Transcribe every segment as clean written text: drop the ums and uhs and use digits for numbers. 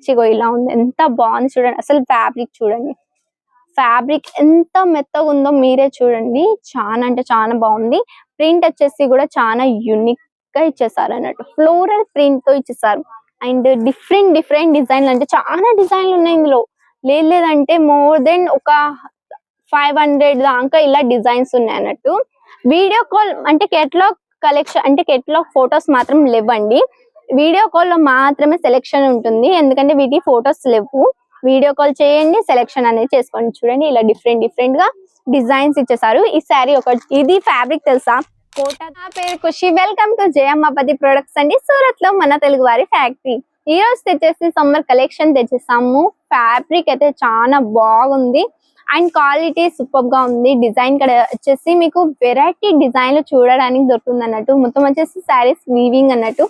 చిగో ఇలా ఉంది, ఎంత బాగుంది చూడండి. అసలు ఫ్యాబ్రిక్ చూడండి, ఫ్యాబ్రిక్ ఎంత మెత్తగా ఉందో మీరే చూడండి. చాలా అంటే చాలా బాగుంది. ప్రింట్ వచ్చేసి కూడా చాలా యూనిక్ గా ఇచ్చేసారు అన్నట్టు, ఫ్లోరల్ ప్రింట్ తో ఇచ్చేసారు. అండ్ డిఫరెంట్ డిఫరెంట్ డిజైన్లు, అంటే చాలా డిజైన్లు ఉన్నాయి ఇందులో. లేదంటే మోర్ దెన్ ఒక 500 దాకా ఇలా డిజైన్స్ ఉన్నాయి అన్నట్టు. వీడియో కాల్ అంటే కేటలాగ్ కలెక్షన్, అంటే కేటలాగ్ ఫొటోస్ మాత్రం లేవండి. వీడియో కాల్ లో మాత్రమే సెలెక్షన్ ఉంటుంది, ఎందుకంటే వీటి ఫొటోస్ లేవు. వీడియో కాల్ చేయండి, సెలెక్షన్ అనేది చేసుకోండి. చూడండి ఇలా డిఫరెంట్ డిఫరెంట్ గా డిజైన్స్ ఇచ్చేసారు. ఈ శారీ ఒక ఇది ఫ్యాబ్రిక్ తెలుసా, కోటా. నా పేరు ఖుషి, వెల్కమ్ టు జయమ్మపతి ప్రొడక్ట్స్ అండి, సూరత్ లో మన తెలుగు వారి ఫ్యాక్టరీ. ఈ రోజు తెచ్చేసి సమ్మర్ కలెక్షన్ తెచ్చేసాము. ఫ్యాబ్రిక్ అయితే చాలా బాగుంది అండ్ క్వాలిటీ సూపర్ గా ఉంది. డిజైన్ కూడా వచ్చేసి మీకు వెరైటీ డిజైన్లు చూడడానికి దొరుకుతుంది అన్నట్టు. మొత్తం వచ్చేసి శారీస్ వీవింగ్ అన్నట్టు,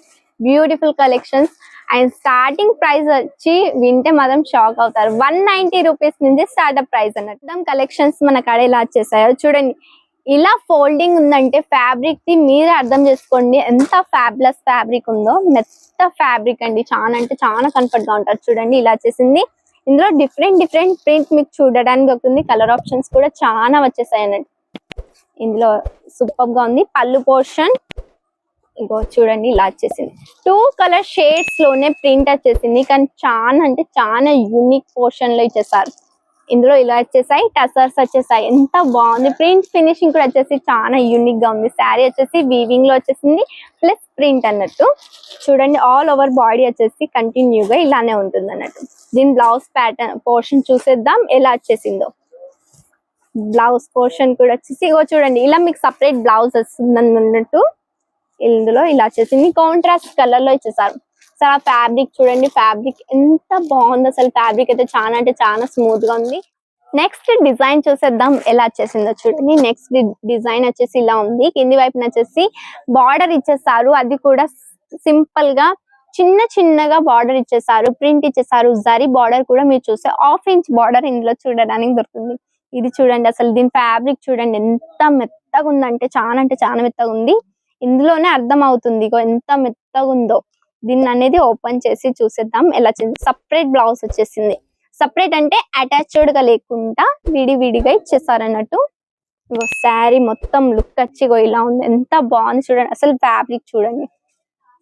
beautiful collections. And starting price వచ్చి వింటే మాత్రం షాక్ అవుతారు, 190 రూపీస్ నుంచి స్టార్ట్అప్ ప్రైస్ అన్నట్టు. కలెక్షన్స్ మన కాడ ఇలా వచ్చేసాయో చూడండి. ఇలా ఫోల్డింగ్ ఉందంటే ఫ్యాబ్రిక్ ది మీరే అర్థం చేసుకోండి ఎంత ఫ్యాబ్లెస్ ఫ్యాబ్రిక్ ఉందో. మెత్త ఫ్యాబ్రిక్ అండి, చాలా అంటే చాలా కంఫర్ట్ గా ఉంటారు. చూడండి ఇలా వచ్చేసింది. ఇందులో డిఫరెంట్ డిఫరెంట్ ప్రింట్ మీకు చూడడానికి దొరుకుతుంది. కలర్ ఆప్షన్స్ కూడా చాలా వచ్చేసాయి అన్నట్టు. ఇందులో సూపర్ గా ఉంది. పళ్ళు పోర్షన్ ఇగో చూడండి ఇలా వచ్చేసింది. 2 కలర్ షేడ్స్ లోనే ప్రింట్ వచ్చేసింది, కానీ చాలా అంటే చాలా యూనిక్ పోర్షన్ లో ఇచ్చేసారు. ఇందులో ఇలా వచ్చేసాయి, టసర్స్ వచ్చేసాయి. ఎంత బాగుంది. ప్రింట్ ఫినిషింగ్ కూడా వచ్చేసి చాలా యూనిక్ గా ఉంది. శారీ వచ్చేసి వీవింగ్ లో వచ్చేసింది ప్లస్ ప్రింట్ అన్నట్టు. చూడండి ఆల్ ఓవర్ బాడీ వచ్చేసి కంటిన్యూగా ఇలానే ఉంటుంది అన్నట్టు. దీని బ్లౌజ్ ప్యాటర్న్ పోర్షన్ చూసేద్దాం ఎలా వచ్చేసిందో. బ్లౌజ్ పోర్షన్ కూడా వచ్చేసి ఇగో చూడండి ఇలా మీకు సపరేట్ బ్లౌజ్ వస్తుంది అన్నట్టు. ఇందులో ఇలా వచ్చేసింది, కాంట్రాస్ట్ కలర్ లో ఇచ్చేసారు. అసలు ఫ్యాబ్రిక్ చూడండి, ఫ్యాబ్రిక్ ఎంత బాగుంది. అసలు ఫ్యాబ్రిక్ అయితే చాలా అంటే చాలా స్మూత్ గా ఉంది. నెక్స్ట్ డిజైన్ చూసేద్దాం ఎలా వచ్చేసిందో. చూడండి నెక్స్ట్ డిజైన్ వచ్చేసి ఇలా ఉంది. కింది వైపున వచ్చేసి బార్డర్ ఇచ్చేసారు, అది కూడా సింపుల్ గా చిన్న చిన్నగా బార్డర్ ఇచ్చేసారు, ప్రింట్ ఇచ్చేసారు. జరీ బార్డర్ కూడా మీరు చూస్తే 1/2 ఇంచ్ బార్డర్ ఇందులో చూడడానికి దొరుకుతుంది. ఇది చూడండి అసలు దీని ఫ్యాబ్రిక్ చూడండి ఎంత మెత్తగా ఉందంటే చాలా మెత్తగా ఉంది. ఇందులోనే అర్థం అవుతుంది ఎంత మెత్తగా ఉందో. దీన్ని అనేది ఓపెన్ చేసి చూసేద్దాం ఎలా. సపరేట్ బ్లౌజ్ వచ్చేసింది, సపరేట్ అంటే అటాచ్డ్ గా లేకుండా విడివిడిగా ఇచ్చేసారు అన్నట్టు. శారీ మొత్తం లుక్ వచ్చి ఇలా ఉంది, ఎంత బాగుంది చూడండి. అసలు ఫ్యాబ్రిక్ చూడండి,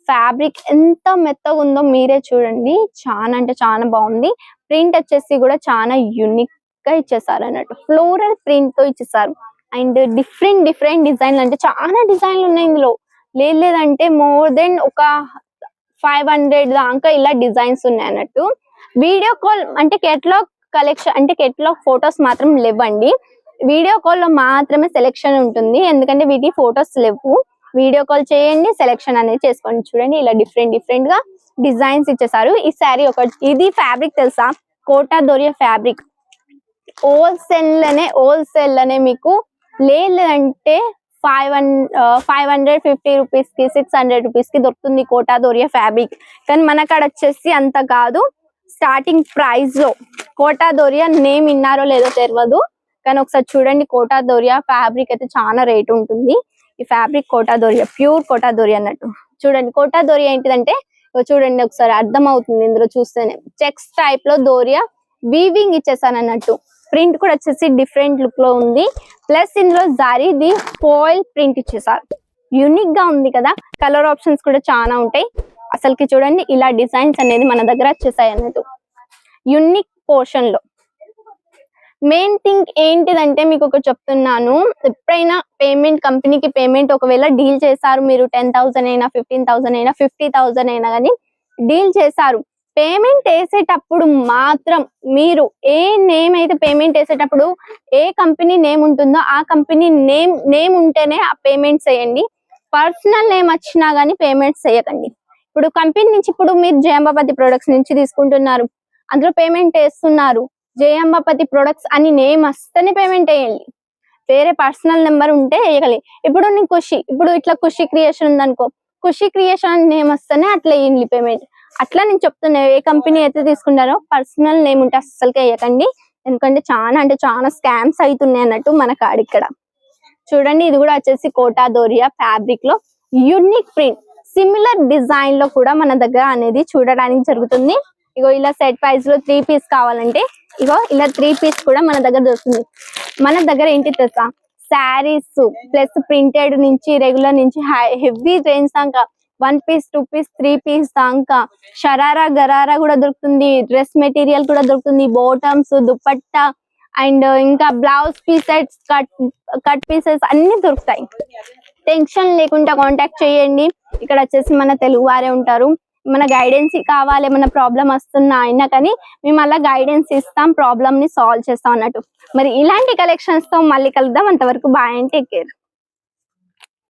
ఫ్యాబ్రిక్ ఎంత మెత్తగా ఉందో మీరే చూడండి. చాలా అంటే చాలా బాగుంది. ప్రింట్ వచ్చేసి కూడా చాలా యూనిక్ గా ఇచ్చేసారు అన్నట్టు, ఫ్లోరల్ ప్రింట్ తో ఇచ్చేసారు. అండ్ డిఫరెంట్ డిఫరెంట్ డిజైన్లు, అంటే చాలా డిజైన్లు ఉన్నాయి ఇందులో. లేదంటే మోర్ దెన్ ఒక 500 దాకా ఇలా డిజైన్స్ ఉన్నాయి అన్నట్టు. వీడియో కాల్ అంటే కేటలాగ్ కలెక్షన్, అంటే కేటలాగ్ ఫొటోస్ మాత్రం లేవండి. వీడియో కాల్ లో మాత్రమే సెలెక్షన్ ఉంటుంది, ఎందుకంటే వీటి ఫొటోస్ లేవు. వీడియో కాల్ చేయండి, సెలెక్షన్ అనేది చేసుకోండి. చూడండి ఇలా డిఫరెంట్ డిఫరెంట్ గా డిజైన్స్ ఇచ్చేసారు. ఈ శారీ ఒక ఇది ఫ్యాబ్రిక్ తెలుసా, కోటా దొరియా ఫ్యాబ్రిక్. హోల్సేల్ అనే మీకు లేదంటే 550 రూపీస్ కి 600 రూపీస్ కి దొరుకుతుంది కోటా దొరియా ఫ్యాబ్రిక్. కానీ మన కాడ వచ్చేసి అంత కాదు. స్టార్టింగ్ ప్రైస్ లో కోటా దొరియా నేమ్ విన్నారో లేదో తెలియదు, కానీ ఒకసారి చూడండి కోటా దొరియా ఫ్యాబ్రిక్ అయితే చాలా రేట్ ఉంటుంది. ఈ ఫ్యాబ్రిక్ కోటా దొరియా, ప్యూర్ కోటా దొరియా అన్నట్టు. చూడండి కోటా దొరియా ఏంటిదంటే చూడండి ఒకసారి అర్థం అవుతుంది ఇందులో చూస్తేనే. చెక్స్ టైప్ లో దొరియా వీవింగ్ ఇచ్చేసాను అన్నట్టు. ప్రింట్ కూడా వచ్చేసి డిఫరెంట్ లుక్ లో ఉంది. ప్లస్ ఇందులో జారీది ఫాయిల్ ప్రింట్ ఇచ్చేసారు, యూనిక్ గా ఉంది కదా. కలర్ ఆప్షన్స్ కూడా చాలా ఉంటాయి. అసలుకి చూడండి ఇలా డిజైన్స్ అనేది మన దగ్గర వచ్చేసాయి అన్నట్టు యూనిక్ పోర్షన్ లో. మెయిన్ థింగ్ ఏంటిదంటే మీకు ఒకటి చెప్తున్నాను, ఎప్పుడైనా పేమెంట్ కంపెనీకి పేమెంట్ ఒకవేళ డీల్ చేశారు మీరు 10,000 అయినా 15,000 అయినా 50,000 అయినా కానీ డీల్ చేశారు, పేమెంట్ వేసేటప్పుడు మాత్రం మీరు ఏ నేమ్ అయితే పేమెంట్ వేసేటప్పుడు ఏ కంపెనీ నేమ్ ఉంటుందో ఆ కంపెనీ నేమ్ ఉంటేనే ఆ పేమెంట్స్ చేయండి. పర్సనల్ నేమ్ వచ్చినా గానీ పేమెంట్స్ చేయకండి. ఇప్పుడు కంపెనీ నుంచి ఇప్పుడు మీరు జయంబాపతి ప్రొడక్ట్స్ నుంచి తీసుకుంటున్నారు, అందులో పేమెంట్ వేస్తున్నారు, జయంబాపతి ప్రొడక్ట్స్ అని నేమ్ వస్తేనే పేమెంట్ వేయండి. వేరే పర్సనల్ నెంబర్ ఉంటే వేయగలి. ఇప్పుడు నేను ఇప్పుడు ఇట్లా ఖుషి క్రియేషన్ ఉందనుకో, ఖుషి క్రియేషన్ అని నేమ్ వస్తేనే అట్లా వేయండి పేమెంట్. అట్లా నేను చెప్తున్నా, ఏ కంపెనీ అయితే తీసుకుంటారో పర్సనల్ నేమ్ ఉంటే అస్సలకే వేయకండి, ఎందుకంటే చాలా అంటే చాలా స్కామ్స్ అవుతున్నాయి అన్నట్టు మన కాడ ఇక్కడ. చూడండి ఇది కూడా వచ్చేసి కోటా దొరియా ఫ్యాబ్రిక్ లో యూనిక్ ప్రింట్, సిమిలర్ డిజైన్ లో కూడా మన దగ్గర అనేది చూడడానికి జరుగుతుంది. ఇగో ఇలా సెట్ ప్రైస్ లో 3 పీస్ కావాలంటే ఇగో ఇలా 3 పీస్ కూడా మన దగ్గర దొరుకుతుంది. మన దగ్గర ఏంటి తెలుసా, శారీస్ ప్లస్ ప్రింటెడ్ నుంచి రెగ్యులర్ నుంచి హెవీ రేంజ్ దాకా 1 పీస్ 2 పీస్ 3 పీస్ దాకా షరారా గరారా కూడా దొరుకుతుంది. డ్రెస్ మెటీరియల్ కూడా దొరుకుతుంది. బాటమ్స్, దుపట్టా అండ్ ఇంకా బ్లౌజ్ పీసెస్, కట్ పీసెస్ అన్ని దొరుకుతాయి. టెన్షన్ లేకుండా కాంటాక్ట్ చేయండి. ఇక్కడ వచ్చేసి మన తెలుగు వారే ఉంటారు. మన గైడెన్స్ కావాలి, మన ప్రాబ్లం వస్తున్నా అయినా కానీ మేము అలా గైడెన్స్ ఇస్తాం, ప్రాబ్లమ్ ని సాల్వ్ చేస్తాం అన్నట్టు. మరి ఇలాంటి కలెక్షన్స్ తో మళ్ళీ కలుద్దాం. అంతవరకు బాయ్ అండ్ టేక్ కేర్.